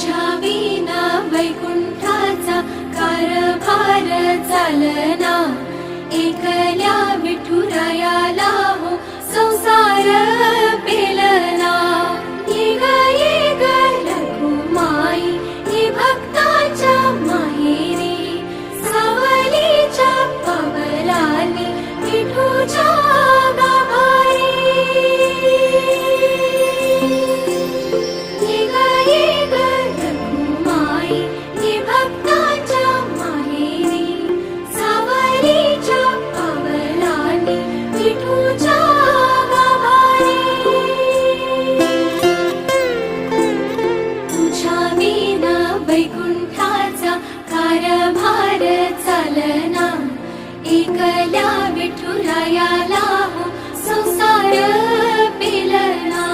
तुझ्या विना वैकुंठाचा कारभार चालना, एकल्या विठुरायाला हो संसार पेलना। ये ग रघुमाई ये भक्ताच्या माहेरी, सावलीच्या पवलानी विठूच्या गाभारी। ये ग रघुमाई ये भक्ताच्या माहेरी, सावलीच्या पवलानी विठूच्या गाभारी। तुझ्या विना वैकुंठाचा कारभार चालना, एकल्या विठुरायाला हो संसार पेलना।